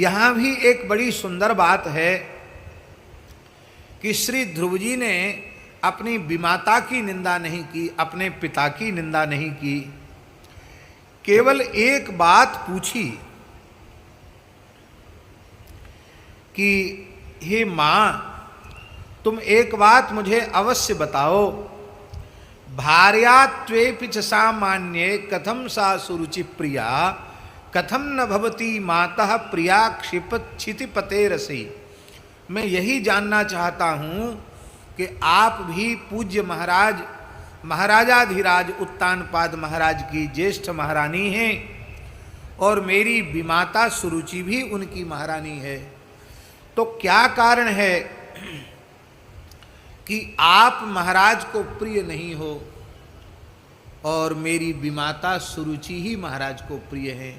यहां भी एक बड़ी सुंदर बात है कि श्री ध्रुव जी ने अपनी विमाता की निंदा नहीं की, अपने पिता की निंदा नहीं की, केवल एक बात पूछी कि हे मां, तुम एक बात मुझे अवश्य बताओ, भार्यात्वेपि च सामान्ये कथम सा सुरुचि प्रिया, कथम न भवती मातः प्रिया क्षितिपते रसी। मैं यही जानना चाहता हूँ कि आप भी पूज्य महाराज महाराजाधिराज उत्तानपाद महाराज की ज्येष्ठ महारानी हैं और मेरी विमाता सुरुचि भी उनकी महारानी है, तो क्या कारण है कि आप महाराज को प्रिय नहीं हो और मेरी विमाता सुरुचि ही महाराज को प्रिय है?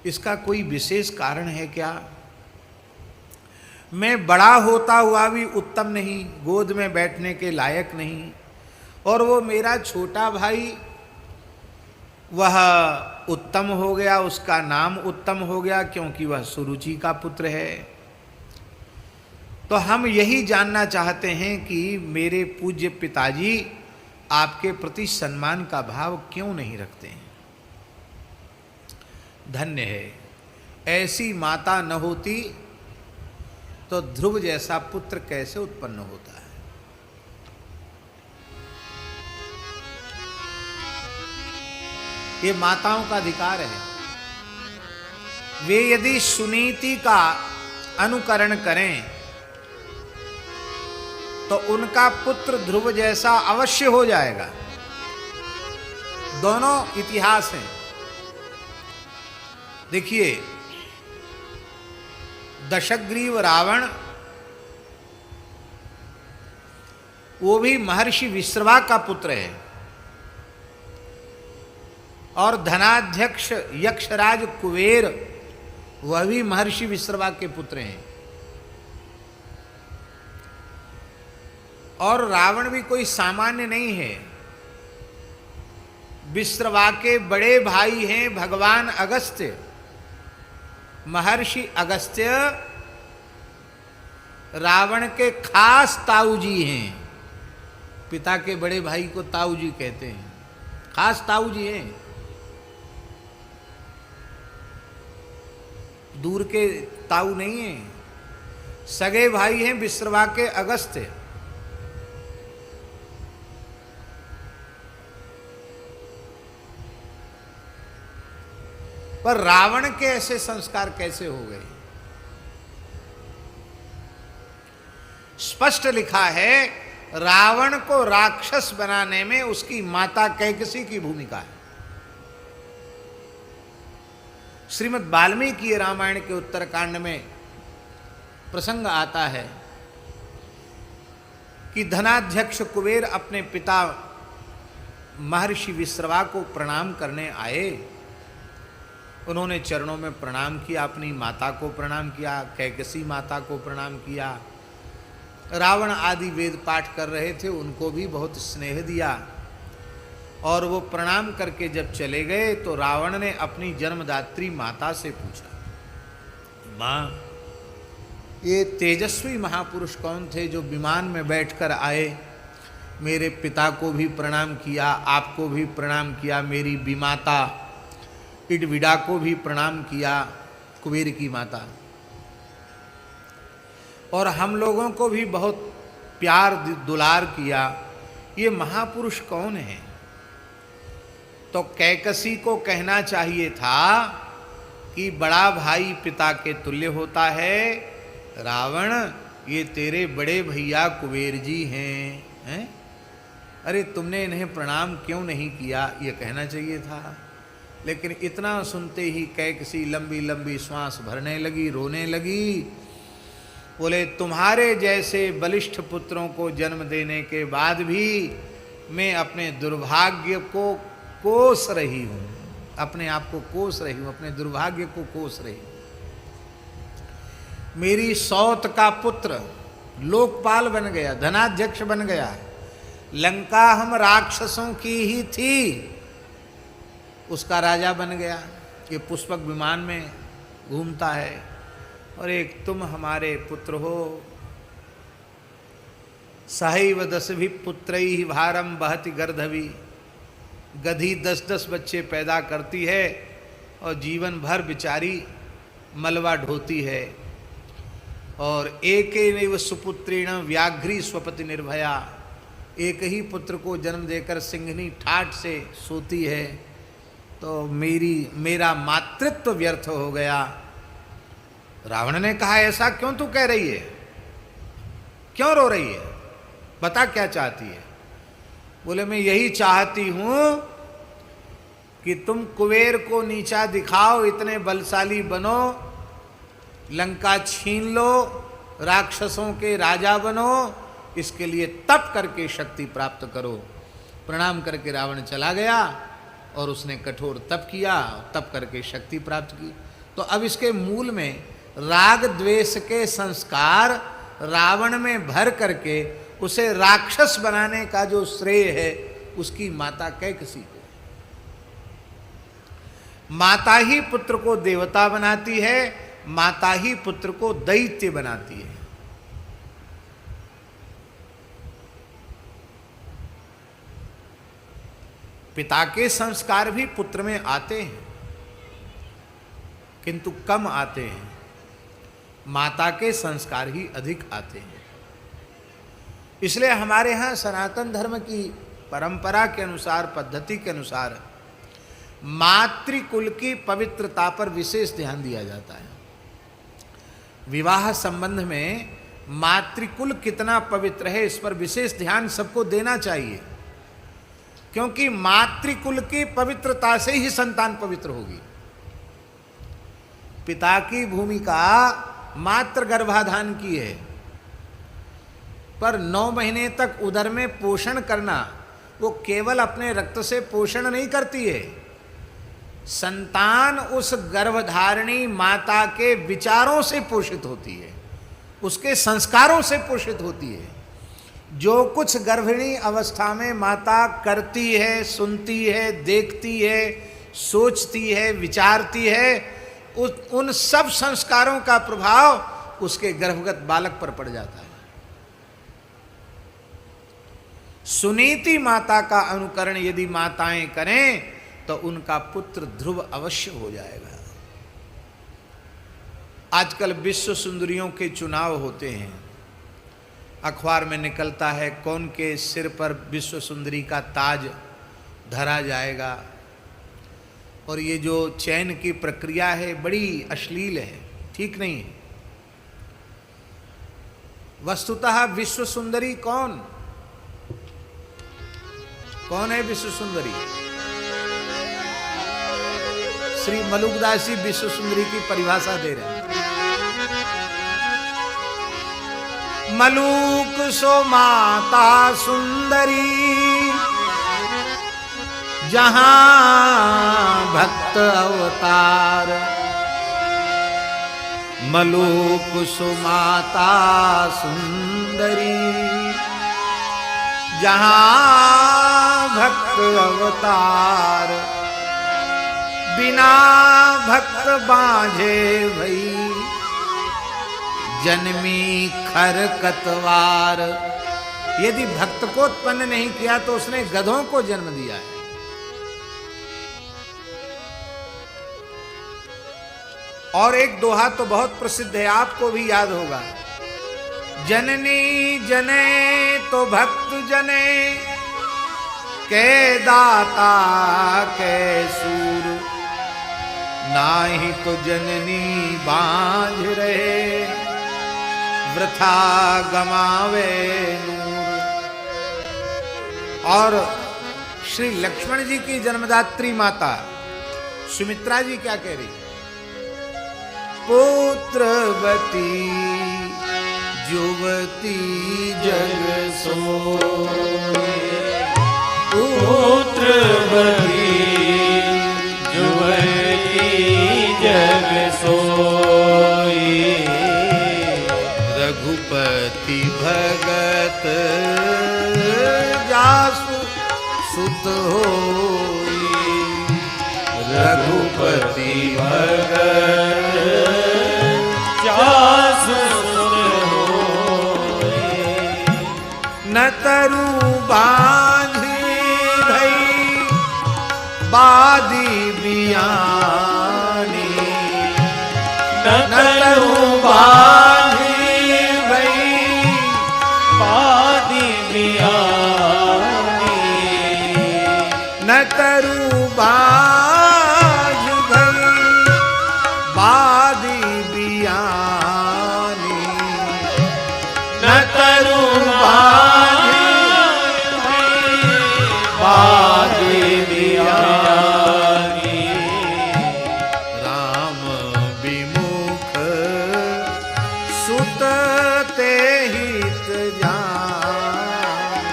इसका कोई विशेष कारण है क्या? मैं बड़ा होता हुआ भी उत्तम नहीं, गोद में बैठने के लायक नहीं, और वो मेरा छोटा भाई वह उत्तम हो गया, उसका नाम उत्तम हो गया क्योंकि वह सुरुचि का पुत्र है। तो हम यही जानना चाहते हैं कि मेरे पूज्य पिताजी आपके प्रति सम्मान का भाव क्यों नहीं रखते हैं? धन्य है, ऐसी माता न होती तो ध्रुव जैसा पुत्र कैसे उत्पन्न होता है। ये माताओं का अधिकार है। वे यदि सुनीति का अनुकरण करें तो उनका पुत्र ध्रुव जैसा अवश्य हो जाएगा। दोनों इतिहास हैं। देखिए, दशग्रीव रावण वो भी महर्षि विश्रवा का पुत्र है, और धनाध्यक्ष यक्षराज कुबेर वह भी महर्षि विश्रवा के पुत्र हैं। और रावण भी कोई सामान्य नहीं है। विश्रवा के बड़े भाई हैं भगवान अगस्त्य, महर्षि अगस्त्य रावण के खास ताऊ जी हैं। पिता के बड़े भाई को ताऊ जी कहते हैं, खास ताऊ जी हैं, दूर के ताऊ नहीं हैं, सगे भाई हैं विश्रवा के अगस्त्य। पर रावण के ऐसे संस्कार कैसे हो गए? स्पष्ट लिखा है, रावण को राक्षस बनाने में उसकी माता कैकसी की भूमिका है। श्रीमद् वाल्मीकि रामायण के उत्तरकांड में प्रसंग आता है कि धनाध्यक्ष कुबेर अपने पिता महर्षि विश्रवा को प्रणाम करने आए। उन्होंने चरणों में प्रणाम किया, अपनी माता को प्रणाम किया, कैकसी माता को प्रणाम किया। रावण आदि वेद पाठ कर रहे थे, उनको भी बहुत स्नेह दिया। और वो प्रणाम करके जब चले गए तो रावण ने अपनी जन्मदात्री माता से पूछा, माँ, ये तेजस्वी महापुरुष कौन थे जो विमान में बैठकर आए? मेरे पिता को भी प्रणाम किया, आपको भी प्रणाम किया, मेरी विमाता इडविडा को भी प्रणाम किया, कुबेर की माता, और हम लोगों को भी बहुत प्यार दुलार किया। ये महापुरुष कौन है? तो कैकसी को कहना चाहिए था कि बड़ा भाई पिता के तुल्य होता है, रावण ये तेरे बड़े भैया कुबेर जी हैं, अरे तुमने इन्हें प्रणाम क्यों नहीं किया? ये कहना चाहिए था। लेकिन इतना सुनते ही कैकसी लंबी लंबी श्वास भरने लगी, रोने लगी। बोले, तुम्हारे जैसे बलिष्ठ पुत्रों को जन्म देने के बाद भी मैं अपने दुर्भाग्य को कोस रही हूँ, अपने आप को कोस रही हूँ, अपने दुर्भाग्य को कोस रही हूँ। मेरी सौत का पुत्र लोकपाल बन गया, धनाध्यक्ष बन गया। लंका हम राक्षसों की ही थी, उसका राजा बन गया। ये पुष्पक विमान में घूमता है, और एक तुम हमारे पुत्र हो। सहैव 10 भी पुत्रैहि भारम बहति गर्धवी। गधी 10-10 बच्चे पैदा करती है और जीवन भर बेचारी मलबा ढोती है। और एकेनैव सुपुत्रेण व्याघ्री स्वपति निर्भया। एक ही पुत्र को जन्म देकर सिंहनी ठाठ से सोती है। तो मेरा मातृत्व व्यर्थ हो गया। रावण ने कहा, ऐसा क्यों तू कह रही है, क्यों रो रही है, बता क्या चाहती है। बोले, मैं यही चाहती हूं कि तुम कुबेर को नीचा दिखाओ, इतने बलशाली बनो, लंका छीन लो, राक्षसों के राजा बनो, इसके लिए तप करके शक्ति प्राप्त करो। प्रणाम करके रावण चला गया और उसने कठोर तप किया, तप करके शक्ति प्राप्त की। तो अब इसके मूल में राग द्वेष के संस्कार रावण में भर करके उसे राक्षस बनाने का जो श्रेय है उसकी माता कैकसी को। माता ही पुत्र को देवता बनाती है, माता ही पुत्र को दैत्य बनाती है। पिता के संस्कार भी पुत्र में आते हैं किंतु कम आते हैं, माता के संस्कार ही अधिक आते हैं। इसलिए हमारे यहाँ सनातन धर्म की परंपरा के अनुसार, पद्धति के अनुसार मातृकुल की पवित्रता पर विशेष ध्यान दिया जाता है। विवाह संबंध में मातृकुल कितना पवित्र है इस पर विशेष ध्यान सबको देना चाहिए, क्योंकि मातृकुल की पवित्रता से ही संतान पवित्र होगी। पिता की भूमिका मात्र गर्भाधान की है, पर 9 महीने तक उदर में पोषण करना वो केवल अपने रक्त से पोषण नहीं करती है। संतान उस गर्भधारिणी माता के विचारों से पोषित होती है, उसके संस्कारों से पोषित होती है। जो कुछ गर्भिणी अवस्था में माता करती है, सुनती है, देखती है, सोचती है, विचारती है, उन सब संस्कारों का प्रभाव उसके गर्भगत बालक पर पड़ जाता है। सुनीति माता का अनुकरण यदि माताएं करें तो उनका पुत्र ध्रुव अवश्य हो जाएगा। आजकल विश्व सुंदरियों के चुनाव होते हैं, अखबार में निकलता है कौन के सिर पर विश्व सुंदरी का ताज धरा जाएगा। और ये जो चयन की प्रक्रिया है बड़ी अश्लील है, ठीक नहीं है। वस्तुतः विश्व सुंदरी कौन है विश्व सुंदरी? श्री मलुकदास जी विश्व सुंदरी की परिभाषा दे रहे हैं। मलुक सो माता सुंदरी, जहां भक्त अवतार। मलुक सो माता सुंदरी, जहां भक्त अवतार। बिना भक्त बांझे भई, जन्मी खर कतवार। यदि भक्त को उत्पन्न नहीं किया तो उसने गधों को जन्म दिया है। और एक दोहा तो बहुत प्रसिद्ध है, आपको भी याद होगा। जननी जने तो भक्त जने, के दाता के सूर। नाही तो जननी बांझ रहे, वृथा गमावे नूर। और श्री लक्ष्मण जी की जन्मदात्री माता सुमित्रा जी क्या कह रही? पुत्रवती युवती जग सोए। पुत्रवती युवती जग सोई। रघुपति भगत जासु सुत होई। रघुपति भगत जासु तरु बांधी भई बादी बियानी, न तरु बांधी भई बादी बियानी, न तरु बांध भई बादी बियानी, न तरु बांधी बादी बियानी, राम विमुख सुत ते हित जान,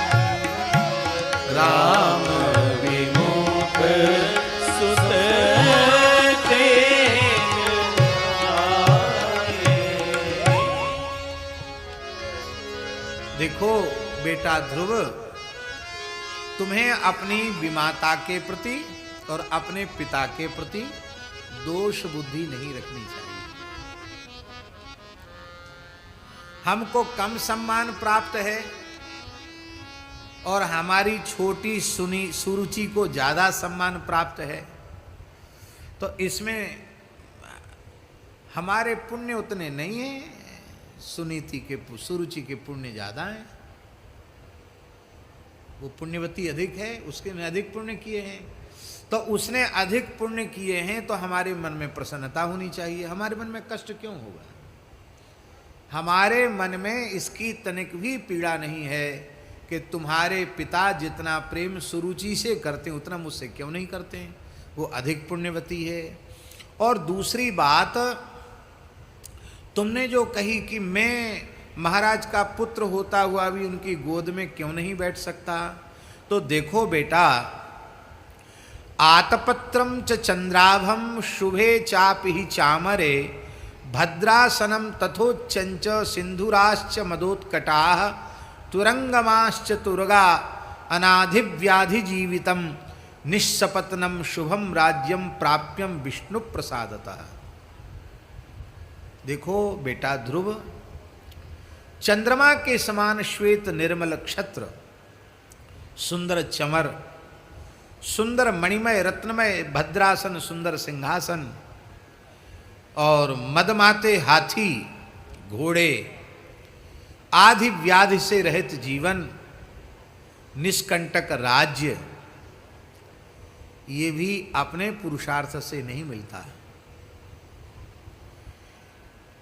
राम विमुख सुत ते जाए। देखो बेटा ध्रुव, तुम्हें अपनी विमाता के प्रति और अपने पिता के प्रति दोष बुद्धि नहीं रखनी चाहिए। हमको कम सम्मान प्राप्त है और हमारी छोटी सुनी सुरुचि को ज्यादा सम्मान प्राप्त है, तो इसमें हमारे पुण्य उतने नहीं हैं, सुनीति के सुरुचि के पुण्य ज्यादा हैं। वो पुण्यवती अधिक है, उसके ने अधिक पुण्य किए हैं, तो उसने अधिक पुण्य किए हैं तो हमारे मन में प्रसन्नता होनी चाहिए। हमारे मन में कष्ट क्यों होगा? हमारे मन में इसकी तनिक भी पीड़ा नहीं है कि तुम्हारे पिता जितना प्रेम सुरुचि से करते हैं उतना मुझसे क्यों नहीं करते हैं, वो अधिक पुण्यवती है। और दूसरी बात, तुमने जो कही कि मैं महाराज का पुत्र होता हुआ भी उनकी गोद में क्यों नहीं बैठ सकता, तो देखो बेटा, आतपत्रम च चंद्राभम शुभे चापि चामरे भद्रासनम तथोच्चंच सिंधुराश्च मदोत्कटाः तुरंगमाश्च तुरगा अनाधिव्याधि जीवितम निस्सपत्नम शुभम राज्यम प्राप्यम विष्णु प्रसादतः। देखो बेटा ध्रुव, चंद्रमा के समान श्वेत निर्मल क्षत्र, सुंदर चमर, सुंदर मणिमय रत्नमय भद्रासन, सुंदर सिंहासन और मदमाते हाथी घोड़े, आदि व्याधि से रहित जीवन, निष्कंटक राज्य, ये भी अपने पुरुषार्थ से नहीं मिलता।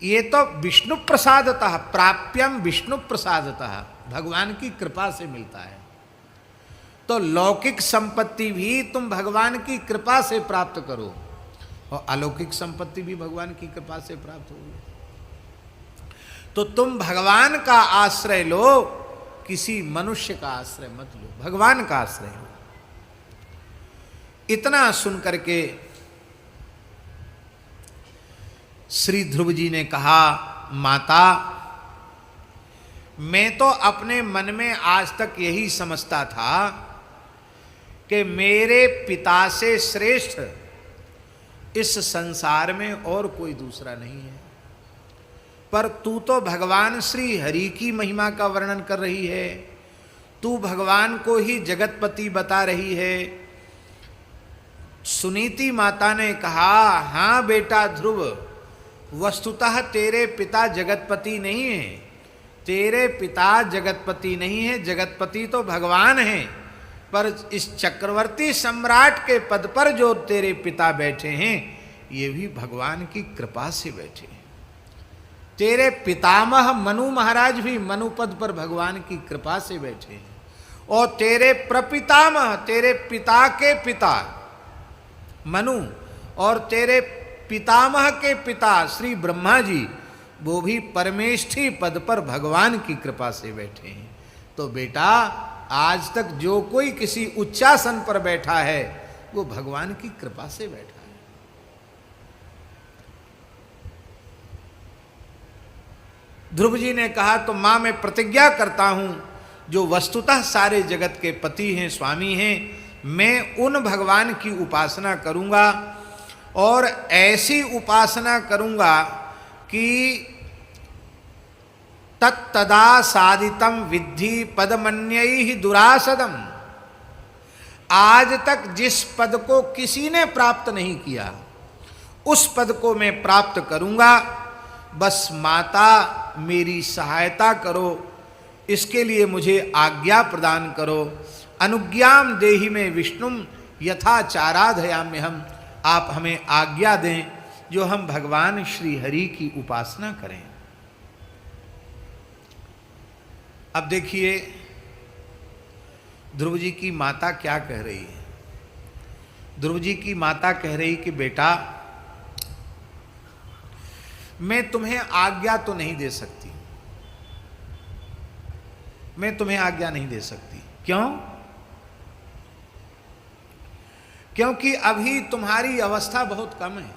ये तो विष्णु प्रसादतः, प्राप्यम विष्णु प्रसादतः, भगवान की कृपा से मिलता है। तो लौकिक संपत्ति भी तुम भगवान की कृपा से प्राप्त करो और अलौकिक संपत्ति भी भगवान की कृपा से प्राप्त होगी। तो तुम भगवान का आश्रय लो, किसी मनुष्य का आश्रय मत लो, भगवान का आश्रय लो। इतना सुन करके श्री ध्रुव जी ने कहा, माता, मैं तो अपने मन में आज तक यही समझता था कि मेरे पिता से श्रेष्ठ इस संसार में और कोई दूसरा नहीं है, पर तू तो भगवान श्री हरि की महिमा का वर्णन कर रही है, तू भगवान को ही जगतपति बता रही है। सुनीति माता ने कहा, हाँ बेटा ध्रुव, वस्तुतः तेरे पिता जगतपति नहीं है, तेरे पिता जगतपति नहीं है, जगतपति तो भगवान है, पर इस चक्रवर्ती सम्राट के पद पर जो तेरे पिता बैठे हैं ये भी भगवान की कृपा से बैठे हैं। तेरे पितामह मनु महाराज भी मनु पद पर भगवान की कृपा से बैठे हैं, और तेरे प्रपितामह, तेरे पिता के पिता मनु और तेरे पितामह के पिता श्री ब्रह्मा जी, वो भी परमेष्ठी पद पर भगवान की कृपा से बैठे हैं। तो बेटा, आज तक जो कोई किसी उच्चासन पर बैठा है वो भगवान की कृपा से बैठा है। ध्रुव जी ने कहा, तो मां मैं प्रतिज्ञा करता हूं, जो वस्तुतः सारे जगत के पति हैं, स्वामी हैं, मैं उन भगवान की उपासना करूंगा और ऐसी उपासना करूंगा कि तत्तदा साधितम विद्धि पदमन्यैहि दुरासदम। आज तक जिस पद को किसी ने प्राप्त नहीं किया उस पद को मैं प्राप्त करूंगा। बस माता मेरी सहायता करो, इसके लिए मुझे आज्ञा प्रदान करो। अनुज्ञाम देहि में विष्णुम यथाचाराधयाम्यहम्। आप हमें आज्ञा दें जो हम भगवान श्री हरि की उपासना करें। अब देखिए ध्रुव जी की माता क्या कह रही है। ध्रुव जी की माता कह रही कि बेटा मैं तुम्हें आज्ञा तो नहीं दे सकती, मैं तुम्हें आज्ञा नहीं दे सकती। क्यों? क्योंकि अभी तुम्हारी अवस्था बहुत कम है।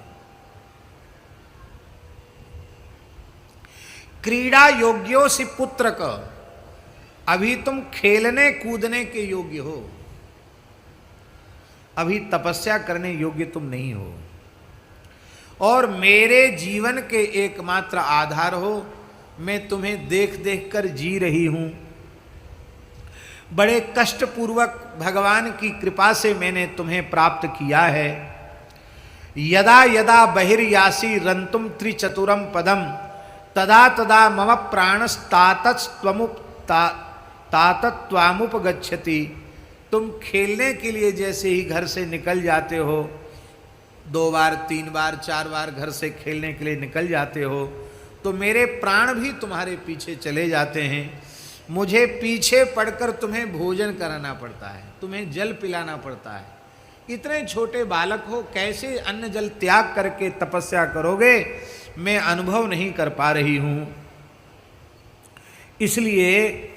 क्रीड़ा योग्यो से पुत्र का, अभी तुम खेलने कूदने के योग्य हो, अभी तपस्या करने योग्य तुम नहीं हो, और मेरे जीवन के एकमात्र आधार हो। मैं तुम्हें देख देख कर जी रही हूं। बड़े कष्टपूर्वक भगवान की कृपा से मैंने तुम्हें प्राप्त किया है। यदा यदा बहिर्यासी रंतुम त्रिचतुरम पदम तदा तदा मम प्राणस्तातत्वामुपगच्छति। तुम खेलने के लिए जैसे ही घर से निकल जाते हो, 2 बार 3 बार 4 बार घर से खेलने के लिए निकल जाते हो, तो मेरे प्राण भी तुम्हारे पीछे चले जाते हैं। मुझे पीछे पड़कर तुम्हें भोजन कराना पड़ता है, तुम्हें जल पिलाना पड़ता है। इतने छोटे बालक हो, कैसे अन्न जल त्याग करके तपस्या करोगे, मैं अनुभव नहीं कर पा रही हूं। इसलिए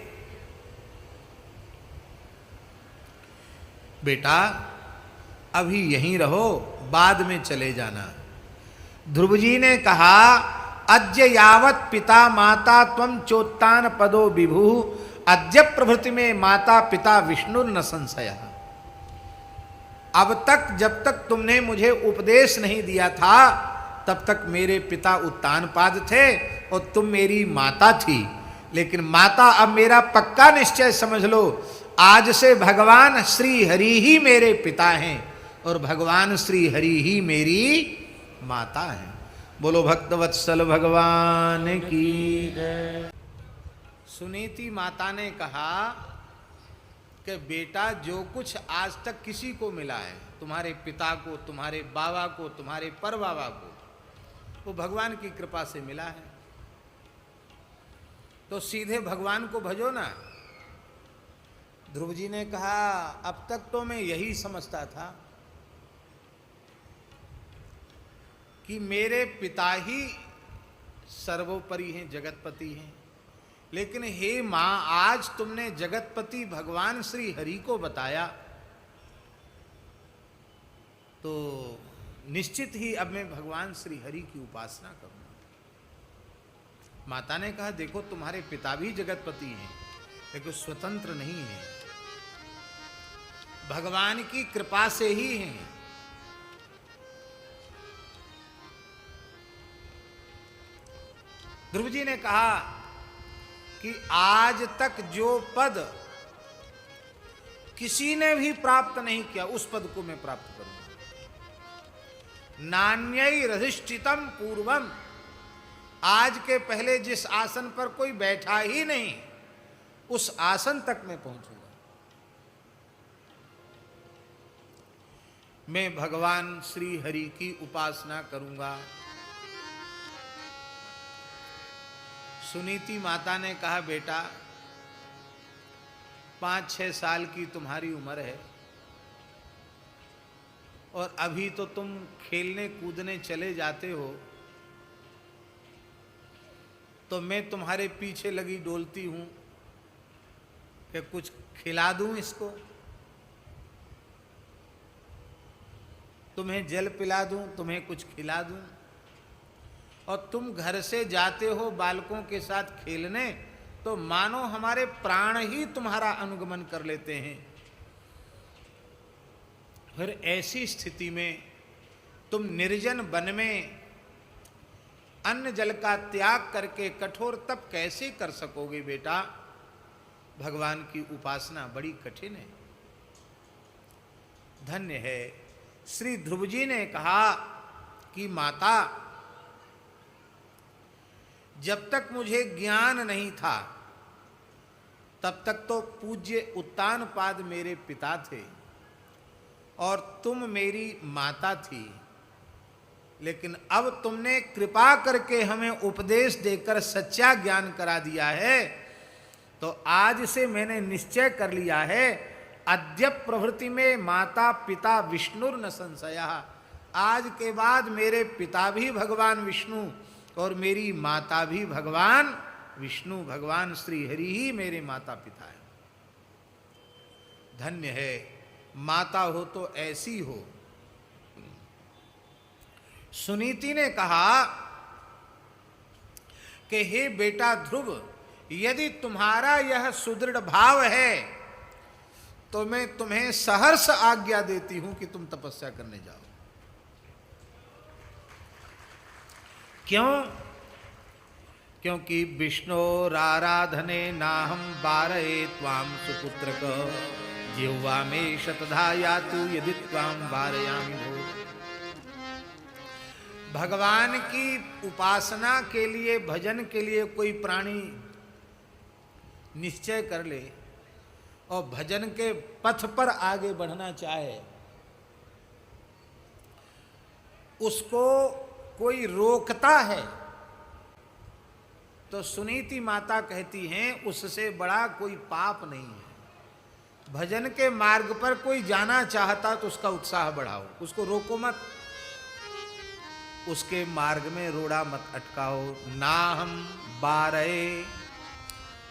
बेटा अभी यहीं रहो, बाद में चले जाना। ध्रुव जी ने कहा अद्य यावत पिता माता त्वं चोत्तान पदो विभु अद्य प्रभृति में माता पिता विष्णु न संशय। अब तक जब तक तुमने मुझे उपदेश नहीं दिया था तब तक मेरे पिता उत्तानपाद थे और तुम मेरी माता थी। लेकिन माता अब मेरा पक्का निश्चय समझ लो, आज से भगवान श्री हरि ही मेरे पिता हैं और भगवान श्री हरि ही मेरी माता हैं। बोलो भक्तवत्सल भगवान की जय। सुनीति माता ने कहा कि बेटा जो कुछ आज तक किसी को मिला है, तुम्हारे पिता को, तुम्हारे बाबा को, तुम्हारे परबाबा को, वो भगवान की कृपा से मिला है। तो सीधे भगवान को भजो ना। ध्रुव जी ने कहा अब तक तो मैं यही समझता था कि मेरे पिता ही सर्वोपरि हैं, जगतपति हैं। लेकिन हे मां, आज तुमने जगतपति भगवान श्री हरि को बताया तो निश्चित ही अब मैं भगवान श्री हरि की उपासना करूंगा। माता ने कहा देखो तुम्हारे पिता भी जगतपति हैं लेकिन स्वतंत्र नहीं है, भगवान की कृपा से ही हैं। ध्रुव जी ने कहा कि आज तक जो पद किसी ने भी प्राप्त नहीं किया उस पद को मैं प्राप्त करूंगा। नान्यैरधिष्ठितम पूर्वम, आज के पहले जिस आसन पर कोई बैठा ही नहीं उस आसन तक मैं पहुंचूंगा। मैं भगवान श्री हरि की उपासना करूंगा। सुनीति माता ने कहा बेटा 5-6 साल की तुम्हारी उम्र है और अभी तो तुम खेलने कूदने चले जाते हो, तो मैं तुम्हारे पीछे लगी डोलती हूं कि कुछ खिला दूं इसको, तुम्हें जल पिला दूं, तुम्हें कुछ खिला दूं। और तुम घर से जाते हो बालकों के साथ खेलने तो मानो हमारे प्राण ही तुम्हारा अनुगमन कर लेते हैं। फिर ऐसी स्थिति में तुम निर्जन वन में अन्न जल का त्याग करके कठोर तप कैसे कर सकोगे बेटा? भगवान की उपासना बड़ी कठिन है। धन्य है। श्री ध्रुव जी ने कहा कि माता, जब तक मुझे ज्ञान नहीं था तब तक तो पूज्य उत्तानपाद मेरे पिता थे और तुम मेरी माता थी, लेकिन अब तुमने कृपा करके हमें उपदेश देकर सच्चा ज्ञान करा दिया है, तो आज से मैंने निश्चय कर लिया है, अद्य प्रभृति में माता पिता विष्णुर न संशयः। आज के बाद मेरे पिता भी भगवान विष्णु और मेरी माता भी भगवान विष्णु, भगवान श्री हरि ही मेरे माता पिता हैं। धन्य है, माता हो तो ऐसी हो। सुनीति ने कहा कि हे बेटा ध्रुव, यदि तुम्हारा यह सुदृढ़ भाव है तो मैं तुम्हें सहर्ष आज्ञा देती हूं कि तुम तपस्या करने जाओ। क्यों? क्योंकि विष्णोराराधने नाहं वारये त्वां सुपुत्रक, जिह्वा मे शतधा यातु यदि त्वां वारयामि भो। भगवान की उपासना के लिए, भजन के लिए कोई प्राणी निश्चय कर ले और भजन के पथ पर आगे बढ़ना चाहे, उसको कोई रोकता है तो सुनीति माता कहती हैं उससे बड़ा कोई पाप नहीं है। भजन के मार्ग पर कोई जाना चाहता तो उसका उत्साह बढ़ाओ, उसको रोको मत, उसके मार्ग में रोड़ा मत अटकाओ। ना हम बारहे,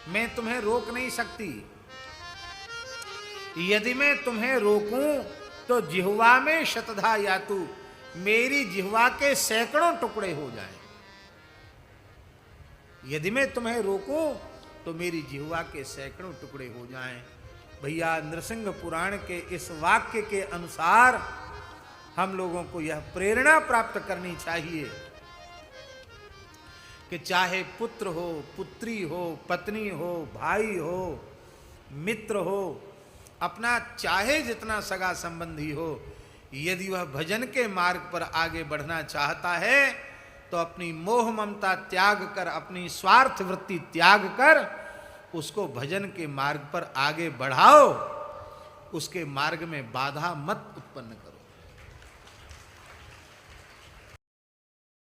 मैं तुम्हें रोक नहीं सकती। यदि मैं तुम्हें रोकूं तो जिह्वा में शतधा यातु, मेरी जिह्वा के सैकड़ों टुकड़े हो जाएं। यदि मैं तुम्हें रोकूं तो मेरी जिह्वा के सैकड़ों टुकड़े हो जाएं। भैया, नृसिंह पुराण के इस वाक्य के अनुसार हम लोगों को यह प्रेरणा प्राप्त करनी चाहिए कि चाहे पुत्र हो, पुत्री हो, पत्नी हो, भाई हो, मित्र हो, अपना चाहे जितना सगा संबंधी हो, यदि वह भजन के मार्ग पर आगे बढ़ना चाहता है तो अपनी मोह ममता त्याग कर, अपनी स्वार्थ वृत्ति त्याग कर उसको भजन के मार्ग पर आगे बढ़ाओ, उसके मार्ग में बाधा मत उत्पन्न करो।